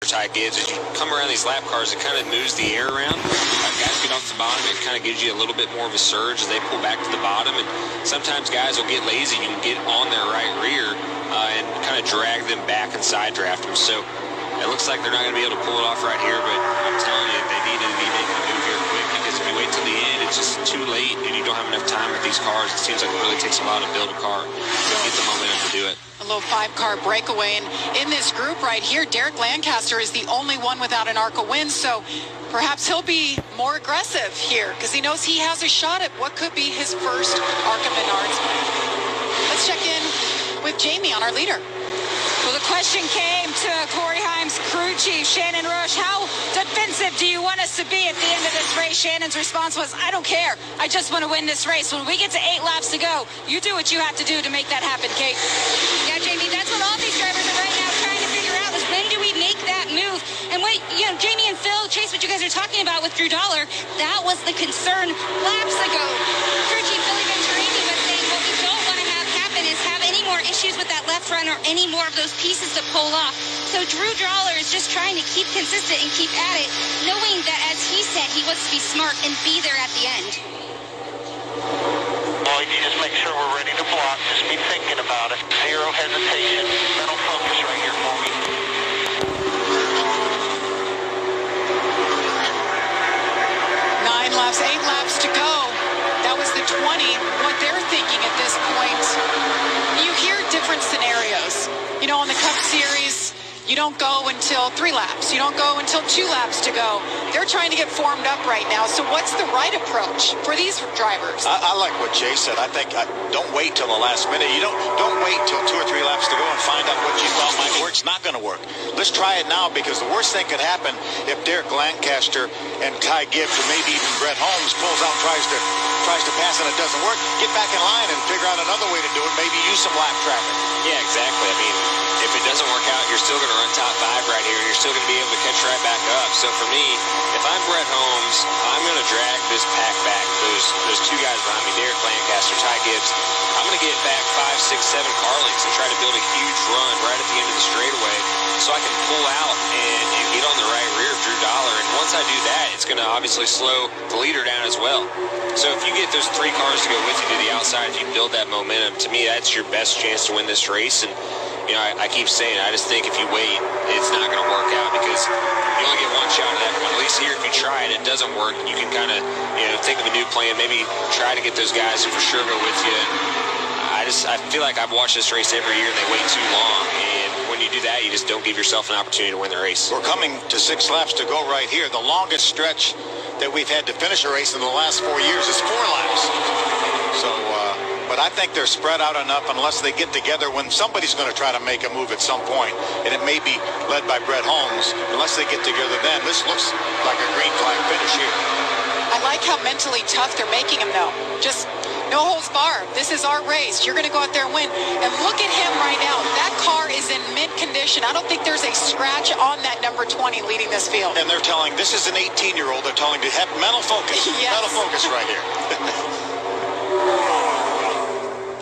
Ty Gibbs. As you come around these lap cars, it kind of moves the air around. Guys get off the bottom, it kind of gives you a little bit more of a surge as they pull back to the bottom. And sometimes guys will get lazy. You can get on their right rear and kind of drag them back and side draft them. So it looks like they're not going to be able to pull it off right here, but I'm telling you, they need to be making a move here quick, because if you wait till the end, it's just too late and you don't have enough time with these cars. It seems like it really takes a lot to build a car to get the momentum to do it. A low 5-car breakaway, and in this group right here, Derek Lancaster is the only one without an ARCA win, so perhaps he'll be more aggressive here because he knows he has a shot at what could be his first ARCA Menards. Let's check in with Jamie on our leader. Well, the question came to Corey Heim's crew chief, Shannon Rush. How defensive do you want us to be at the end of this race? Shannon's response was, I don't care. I just want to win this race. When we get to 8 laps to go, you do what you have to do to make that happen, Kate. Yeah, Jamie, that's what all these drivers are right now trying to figure out, is when do we make that move? And what, Jamie and Phil, Chase, what you guys are talking about with Drew Dollar, that was the concern laps ago. Crew chief Billy Venturini was saying what we don't want to have happen is have any more issues with that left run or any more of those pieces to pull off. So Drew Dollar is just trying to keep consistent and keep at it, knowing that, as he said, he wants to be smart and be there at the end. Lloyd, you just make sure we're ready to block. Just be thinking about it. Zero hesitation. Mental focus right here for me. 9 laps, 8 laps to go. That was the 20. What they're thinking at this point, you hear different scenarios. On the Cup Series, you don't go until 3 laps. You don't go until 2 laps to go. They're trying to get formed up right now. So what's the right approach for these drivers? I like what Jay said. I think don't wait till the last minute. You don't wait till 2 or 3 laps to go and find out what you thought might work. It's not going to work. Let's try it now, because the worst thing could happen if Derek Lancaster and Ty Gibbs, or maybe even Brett Holmes, pulls out, tries to pass and it doesn't work. Get back in line and figure out another way to do it. Maybe use some lap traffic. Yeah, exactly. I mean, if it doesn't work out, you're still going to run top 5 right here, and you're still going to be able to catch right back up. So for me, if I'm Brett Holmes, I'm going to drag this pack back. Those 2 guys behind me, Derek Lancaster, Ty Gibbs, I'm going to get back 5, 6, 7 car lengths and try to build a huge run right at the end of the straightaway so I can pull out and get on the right rear of Drew Dollar. And once I do that, it's going to obviously slow the leader down as well. So if you get those 3 cars to go with you to the outside, if you build that momentum, to me, that's your best chance to win this race. And I keep saying, I just think if you wait, it's not going to work out, because you only get 1 shot at that one. At least here, if you try it, it doesn't work, you can kind of, think of a new plan, maybe try to get those guys to for sure go with you. And I feel like I've watched this race every year, and they wait too long. And when you do that, you just don't give yourself an opportunity to win the race. We're coming to 6 laps to go right here. The longest stretch that we've had to finish a race in the last 4 years is 4 laps. So, but I think they're spread out enough unless they get together when somebody's going to try to make a move at some point, and it may be led by Brett Holmes. Unless they get together then, this looks like a green flag finish here. I like how mentally tough they're making him, though. Just no holds barred. This is our race. You're going to go out there and win. And look at him right now. That car is in mint condition. I don't think there's a scratch on that number 20 leading this field. And they're telling, this is an 18-year-old. They're telling to have mental focus. Yes. Mental focus right here.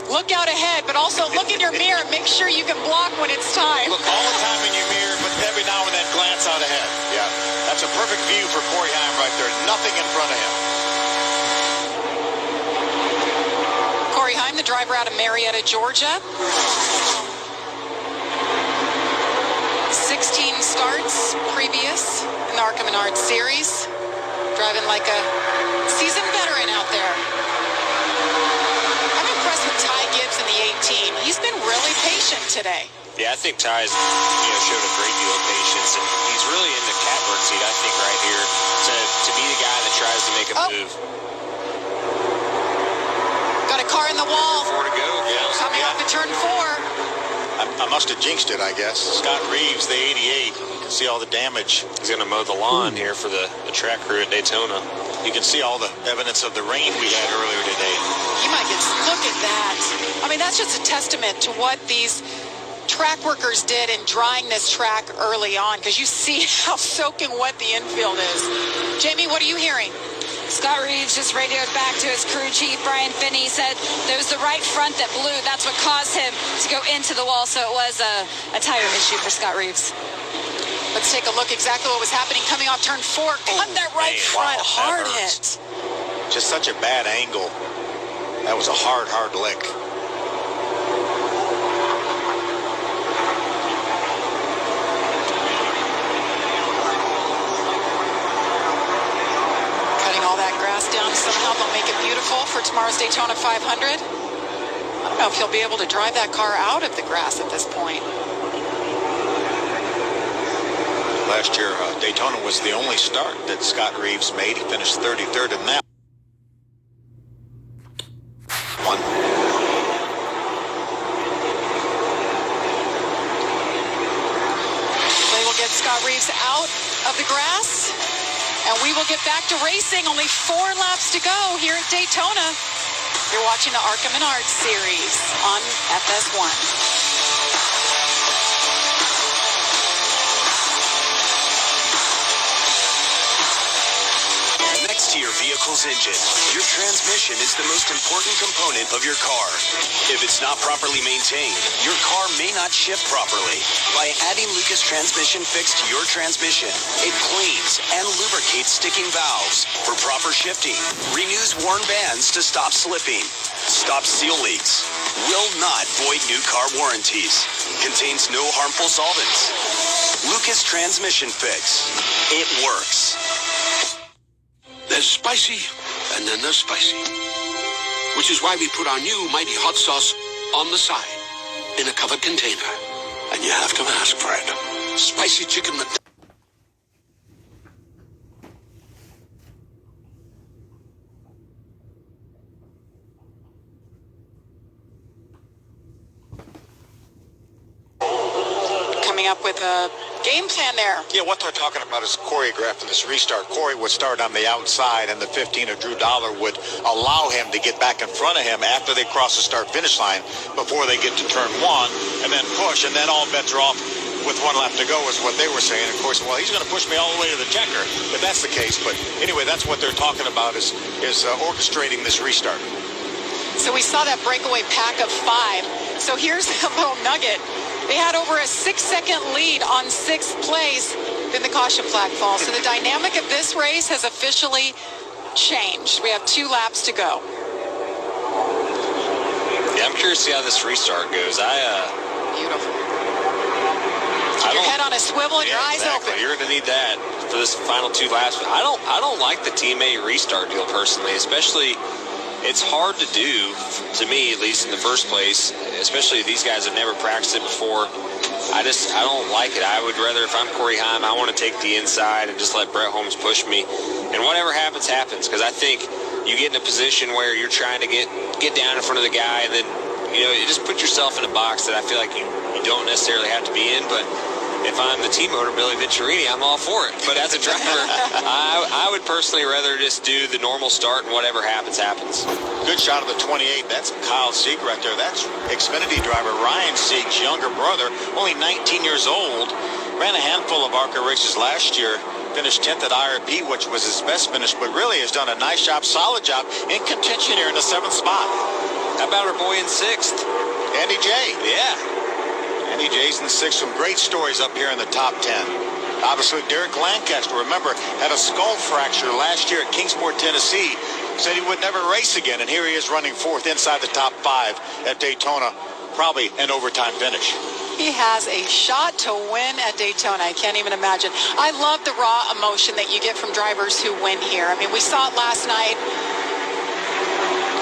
Look out ahead, but also look in your mirror and make sure you can block when it's time. Look all the time in your mirror, but every now and then glance out ahead. Yeah, that's a perfect view for Corey Heim right there. Nothing in front of him. Corey Heim, the driver out of Marietta, Georgia. 16 starts previous in the ARCA Menards Series. Driving like a seasoned veteran out there. I'm impressed with Ty Gibbs in the 18. He's been really patient today. Yeah, I think Ty's showed a great deal of patience, and he's really in the catbird seat, I think, right here, to be the guy that tries to make a move. Got a car in the wall. 4 to go. Yeah. Coming off of turn 4. I must have jinxed it, I guess. Scott Reeves, the 88. You can see all the damage. He's going to mow the lawn here for the track crew at Daytona. You can see all the evidence of the rain we had earlier today. You might get, look at that. I mean, that's just a testament to what these track workers did in drying this track early on, because you see how soaking wet the infield is. Jamie, what are you hearing? Scott Reeves just radioed back to his crew chief, Brian Finney, said there was the right front that blew. That's what caused him to go into the wall, so it was a tire issue for Scott Reeves. Let's take a look exactly what was happening coming off turn 4. Cut that right front, hard hit. Just such a bad angle. That was a hard lick. Cutting all that grass down somehow. They'll make it beautiful for tomorrow's Daytona 500. I don't know if he'll be able to drive that car out of the grass at this point. Last year, Daytona was the only start that Scott Reeves made. He finished 33rd in that one. They will get Scott Reeves out of the grass, and we will get back to racing. Only 4 laps to go here at Daytona. You're watching the Arca Menards series on FS1. To your vehicle's engine, your transmission is the most important component of your car. If it's not properly maintained, your car may not shift properly. By adding Lucas Transmission Fix to your transmission, it cleans and lubricates sticking valves for proper shifting, renews worn bands to stop slipping, stops seal leaks, will not void new car warranties, contains no harmful solvents. Lucas Transmission Fix. It works. There's spicy, and then there's spicy. Which is why we put our new mighty hot sauce on the side, in a covered container. And you have to ask for it. Spicy chicken McNuggets. Coming up with a game plan there. Yeah, what they're talking about is choreographing this restart. Corey would start on the outside, and the 15 of Drew Dollar would allow him to get back in front of him after they cross the start-finish line before they get to turn 1, and then push, and then all bets are off with 1 lap to go is what they were saying. Of course, well, he's going to push me all the way to the checker if that's the case. But anyway, that's what they're talking about is orchestrating this restart. So we saw that breakaway pack of 5. So here's a little nugget. They had over a 6-second lead on 6th place. Then the caution flag falls. So the dynamic of this race has officially changed. We have 2 laps to go. Yeah, I'm curious to see how this restart goes. Beautiful. Keep your head on a swivel and your eyes open. You're going to need that for this final 2 laps. I don't like the Team A restart deal personally, especially. It's hard to do, to me at least in the first place, especially these guys have never practiced it before. I don't like it. I would rather, if I'm Corey Heim, I want to take the inside and just let Brett Holmes push me. And whatever happens, happens. Because I think you get in a position where you're trying to get down in front of the guy, and then, you just put yourself in a box that I feel like you don't necessarily have to be in. But if I'm the team owner, Billy Venturini, I'm all for it. But as a driver, I would personally rather just do the normal start and whatever happens, happens. Good shot of the 28. That's Kyle Sieg right there. That's Xfinity driver Ryan Sieg's younger brother, only 19 years old. Ran a handful of ARCA races last year. Finished 10th at IRP, which was his best finish, but really has done a nice job, solid job, in contention here in the 7th spot. How about our boy in 6th? Andy J. Yeah. Andy J's in 6th. Some great stories up here in the top 10. Obviously, Derek Lancaster, remember, had a skull fracture last year at Kingsport, Tennessee. Said he would never race again, and here he is running 4th inside the top 5 at Daytona. Probably an overtime finish. He has a shot to win at Daytona. I can't even imagine. I love the raw emotion that you get from drivers who win here. I mean, we saw it last night.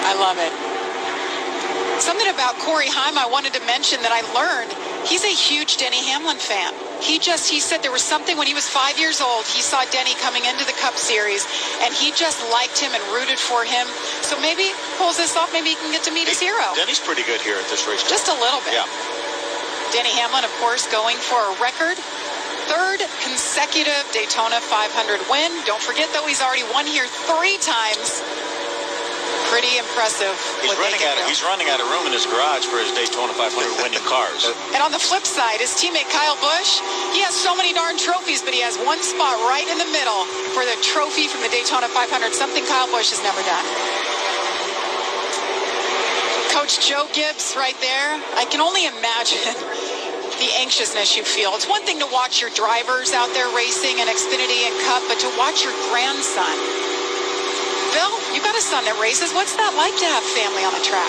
I love it. Something about Corey Heim I wanted to mention that I learned. He's a huge Denny Hamlin fan. He said there was something when he was 5 years old. He saw Denny coming into the Cup Series, and he just liked him and rooted for him. So maybe pulls this off. Maybe he can get to meet his hero. Denny's pretty good here at this race. Just a little bit. Yeah. Denny Hamlin, of course, going for a record 3rd consecutive Daytona 500 win. Don't forget, though, he's already won here 3 times. Pretty impressive. He's running out of room in his garage for his Daytona 500 winning cars. And on the flip side, his teammate Kyle Busch, he has so many darn trophies, but he has one spot right in the middle for the trophy from the Daytona 500, something Kyle Busch has never done. Coach Joe Gibbs right there. I can only imagine the anxiousness you feel. It's one thing to watch your drivers out there racing in Xfinity and Cup, but to watch your grandson. Bill, you got a son that races. What's that like to have family on the track?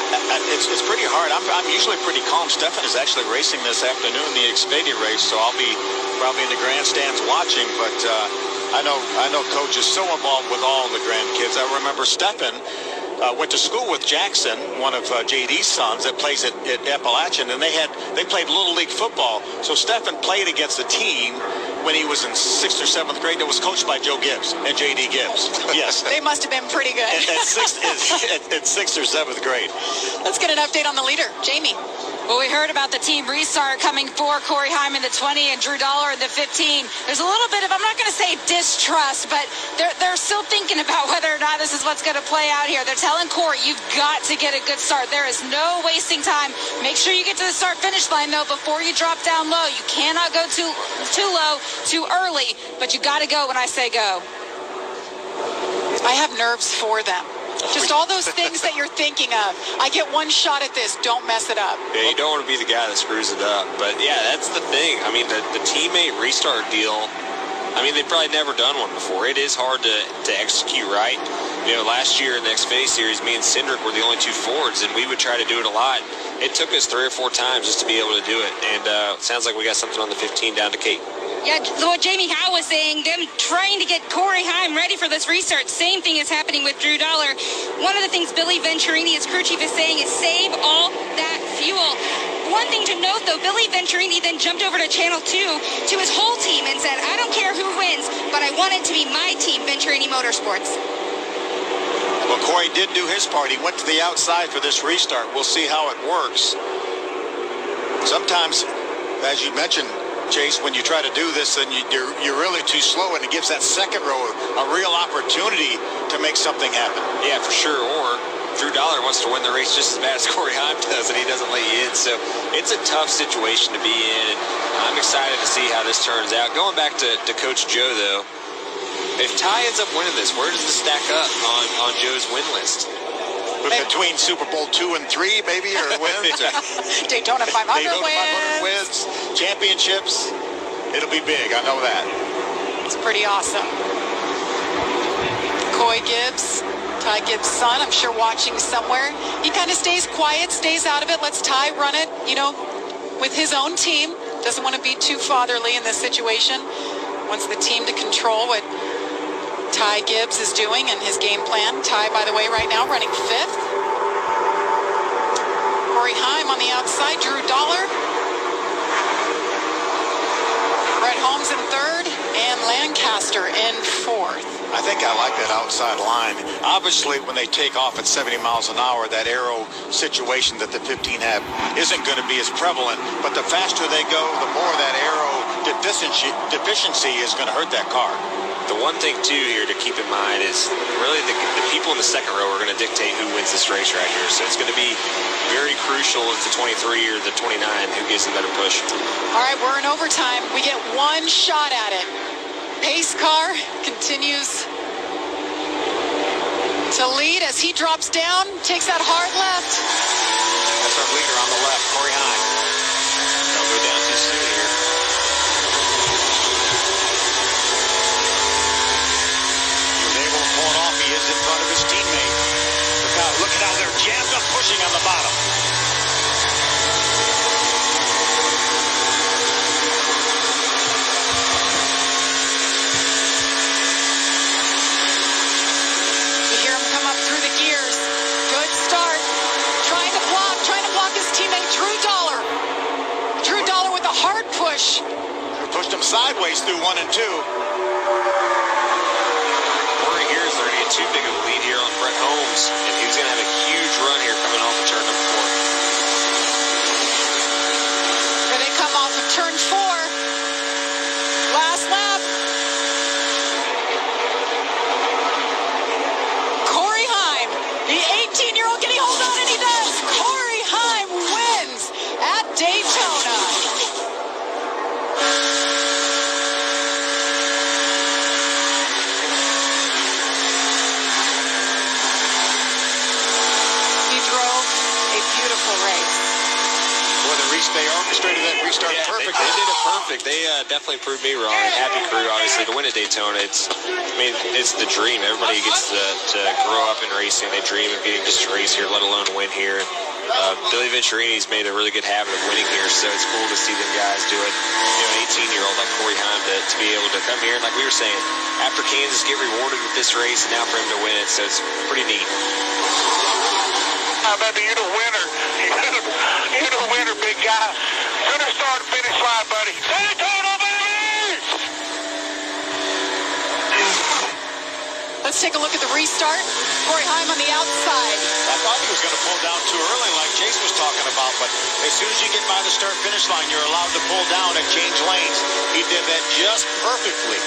It's pretty hard. I'm usually pretty calm. Stefan is actually racing this afternoon, the Xfinity race, so I'll be probably in the grandstands watching. But I know Coach is so involved with all the grandkids. I remember Stefan went to school with Jackson, one of JD's sons that plays at Appalachian, and they played Little League football. So Stefan played against a team when he was in 6th or 7th grade that was coached by Joe Gibbs and JD Gibbs. Yes. They must have been pretty good. At 6th or 7th grade. Let's get an update on the leader. Jamie. Well, we heard about the team restart coming for Corey Heim in the 20 and Drew Dollar in the 15. There's a little bit of, I'm not going to say distrust, but they're still thinking about whether or not this is what's going to play out here. They're telling Corey, you've got to get a good start. There is no wasting time. Make sure you get to the start-finish line, though, before you drop down low. You cannot go too low, too early, but you got to go when I say go. I have nerves for them. Just all those things that you're thinking of. I get one shot at this. Don't mess it up. Yeah, you don't want to be the guy that screws it up. But, yeah, that's the thing. I mean, the teammate restart deal, I mean, they've probably never done one before. It is hard to execute right. You know, last year in the Xfinity Series, me and Cindric were the only two Fords, and we would try to do it a lot. It took us 3 or 4 times just to be able to do it. And it sounds like we got something on the 15 down to Kate. Yeah, what Jamie Howe was saying, them trying to get Corey Heim ready for this restart. Same thing is happening with Drew Dollar. One of the things Billy Venturini, his crew chief, is saying is save all that fuel. One thing to note, though, Billy Venturini then jumped over to Channel 2 to his whole team and said, I don't care who wins, but I want it to be my team, Venturini Motorsports. Well, Corey did do his part. He went to the outside for this restart. We'll see how it works. Sometimes, as you mentioned, Chase, when you try to do this, then you're really too slow, and it gives that second row a real opportunity to make something happen. Yeah, for sure. Or Drew Dollar wants to win the race just as bad as Corey Heim does, and he doesn't let you in. So it's a tough situation to be in, and I'm excited to see how this turns out. Going back to Coach Joe, though, if Ty ends up winning this, where does this stack up on Joe's win list? Between Super Bowl 2 and 3, maybe, or wins? Daytona 500 wins, championships. It'll be big, I know that. It's pretty awesome. Coy Gibbs, Ty Gibbs' son, I'm sure watching somewhere. He kind of stays quiet, stays out of it, lets Ty run it, you know, with his own team. Doesn't want to be too fatherly in this situation. Wants the team to control what Ty Gibbs is doing and his game plan. Ty, by the way, right now running 5th. Corey Heim on the outside. Drew Dollar. Brett Holmes in 3rd and Lancaster in 4th. I think I like that outside line. Obviously, when they take off at 70 miles an hour, that aero situation that the 15 have isn't going to be as prevalent. But the faster they go, the more that aero deficiency is going to hurt that car. The one thing, too, here to keep in mind is really the people in the second row are going to dictate who wins this race right here. So it's going to be very crucial as the 23 or the 29 who gets the better push. All right, we're in overtime. We get one shot at it. Pace car continues to lead as he drops down, takes that hard left. That's our leader on the left, Corey Heim. Don't go down too soon here. He is in front of his teammate. Look at how they're jammed up pushing on the bottom. You hear him come up through the gears. Good start. Trying to block his teammate, Drew Dollar. Drew Dollar with a hard push. They pushed him sideways through 1 and 2. Too big of a lead here on Brett Holmes, and he's going to have a huge run here coming off of turn number 4. Here they come off of turn 4. Last lap. Corey Heim, the 18-year-old, can he hold on? And he does. Corey Heim wins at Daytona. They orchestrated that restart perfectly. perfect. They definitely proved me wrong. Happy crew, obviously, to win at Daytona. It's the dream. Everybody gets to grow up in racing. They dream of getting just to race here, let alone win here. Billy Venturini's made a really good habit of winning here, so it's cool to see them guys do it. An 18-year-old like Corey Heim to be able to come here, and like we were saying, after Kansas, get rewarded with this race, and now for him to win it, so it's pretty neat. Baby, you're the winner. You're the winner, big guy. Center start and finish line, buddy. Daytona, baby! Let's take a look at the restart. Corey Heim on the outside. I thought he was going to pull down too early like Chase was talking about, but as soon as you get by the start-finish line, you're allowed to pull down and change lanes. He did that just perfectly.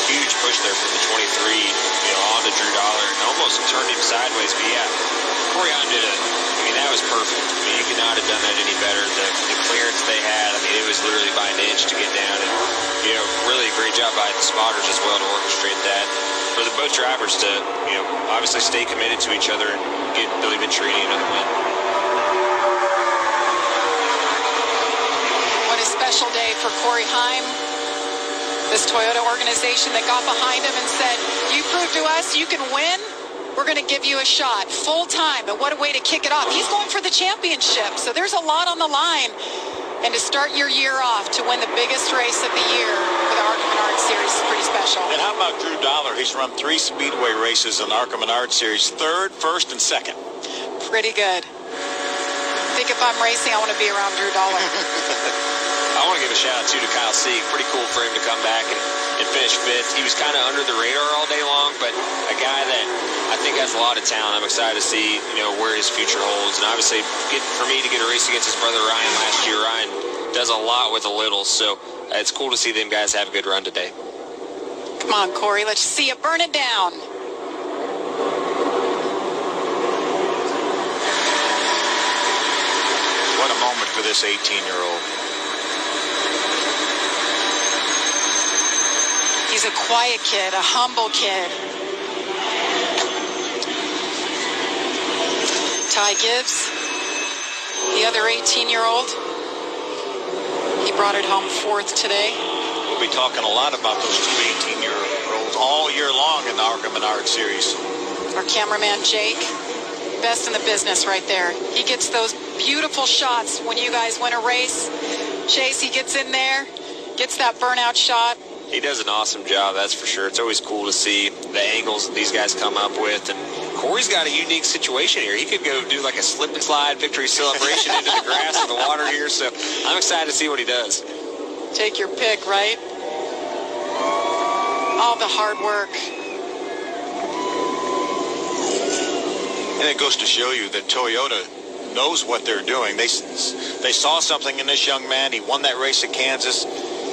Huge push there from the 23, on to Drew Dollar, and almost turned him sideways. But yeah, Corey Heim did it. That was perfect. You could not have done that any better. The clearance they had, it was literally by an inch to get down. And, really a great job by the spotters as well to orchestrate that. For the both drivers to, obviously stay committed to each other and get Billy Venturini another win. What a special day for Corey Heim. This Toyota organization that got behind him and said, you prove to us you can win, we're going to give you a shot full time. And what a way to kick it off. He's going for the championship, so there's a lot on the line. And to start your year off to win the biggest race of the year for the Arca Menard Series is pretty special. And how about Drew Dollar? He's run 3 Speedway races in the Arca Menard Series, 3rd, 1st, and 2nd. Pretty good. I think if I'm racing, I want to be around Drew Dollar. I want to give a shout out too to Kyle Sieg. Pretty cool for him to come back and finish 5th. He was kind of under the radar all day long, but a guy that I think has a lot of talent. I'm excited to see where his future holds. And obviously, for me to get a race against his brother Ryan last year, Ryan does a lot with a little. So it's cool to see them guys have a good run today. Come on, Corey. Let's see you burn it down. What a moment for this 18-year-old. He's a quiet kid, a humble kid. Ty Gibbs, the other 18-year-old. He brought it home 4th today. We'll be talking a lot about those 2 18-year-olds all year long in the Arca Menard Series. Our cameraman, Jake, best in the business right there. He gets those beautiful shots when you guys win a race. Chase, he gets in there, gets that burnout shot. He does an awesome job, that's for sure. It's always cool to see the angles that these guys come up with. And Corey's got a unique situation here. He could go do like a slip and slide victory celebration into the grass and the water here. So I'm excited to see what he does. Take your pick, right? All the hard work. And it goes to show you that Toyota knows what they're doing. They saw something in this young man. He won that race at Kansas.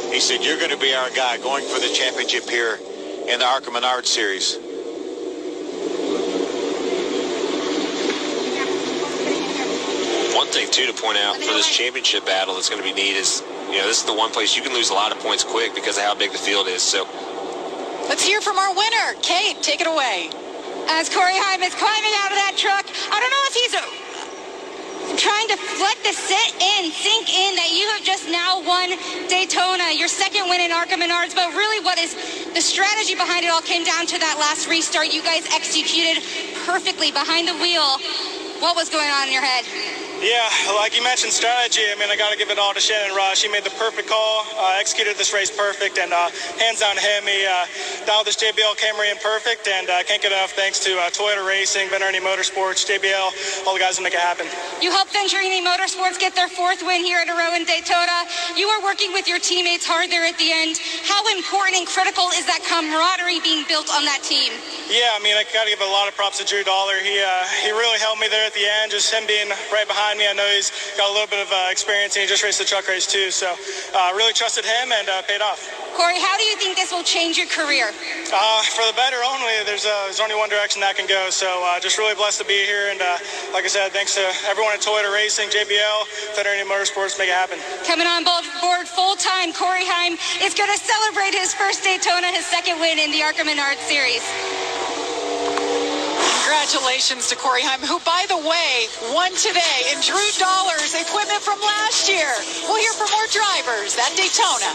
He said, you're going to be our guy going for the championship here in the Arca Menard Series. One thing, too, to point out for this championship battle that's going to be neat is, this is the one place you can lose a lot of points quick because of how big the field is. So let's hear from our winner. Kate, take it away. As Corey Heim is climbing out of that truck, I don't know if he's trying to let this sink in that you have just now won Daytona, your 2nd win in Arca Menards. But really, what is the strategy behind it all came down to that last restart. You guys executed perfectly behind the wheel. What was going on in your head? Yeah, like you mentioned, strategy. I got to give it all to Shannon Rush. He made the perfect call, executed this race perfect, and hands down to him. He dialed this JBL Camry in perfect, and I can't get enough thanks to Toyota Racing, Venturini Motorsports, JBL, all the guys that make it happen. You helped Venturini Motorsports get their 4th win here in a row in Daytona. You were working with your teammates hard there at the end. How important and critical is that camaraderie being built on that team? Yeah, I got to give a lot of props to Drew Dollar. He really helped me there at the end, just him being right behind me. I know he's got a little bit of experience, and he just raced the truck race too. So really trusted him, and paid off. Corey, how do you think this will change your career? For the better only. There's only one direction that can go. So just really blessed to be here. And like I said, thanks to everyone at Toyota Racing, JBL, Venturini Motorsports, make it happen. Coming on board full-time, Corey Heim is going to celebrate his first Daytona, his 2nd win in the Arca Menard Series. Congratulations to Corey Heim, who, by the way, won today in Drew Dollar's equipment from last year. We'll hear from more drivers at Daytona.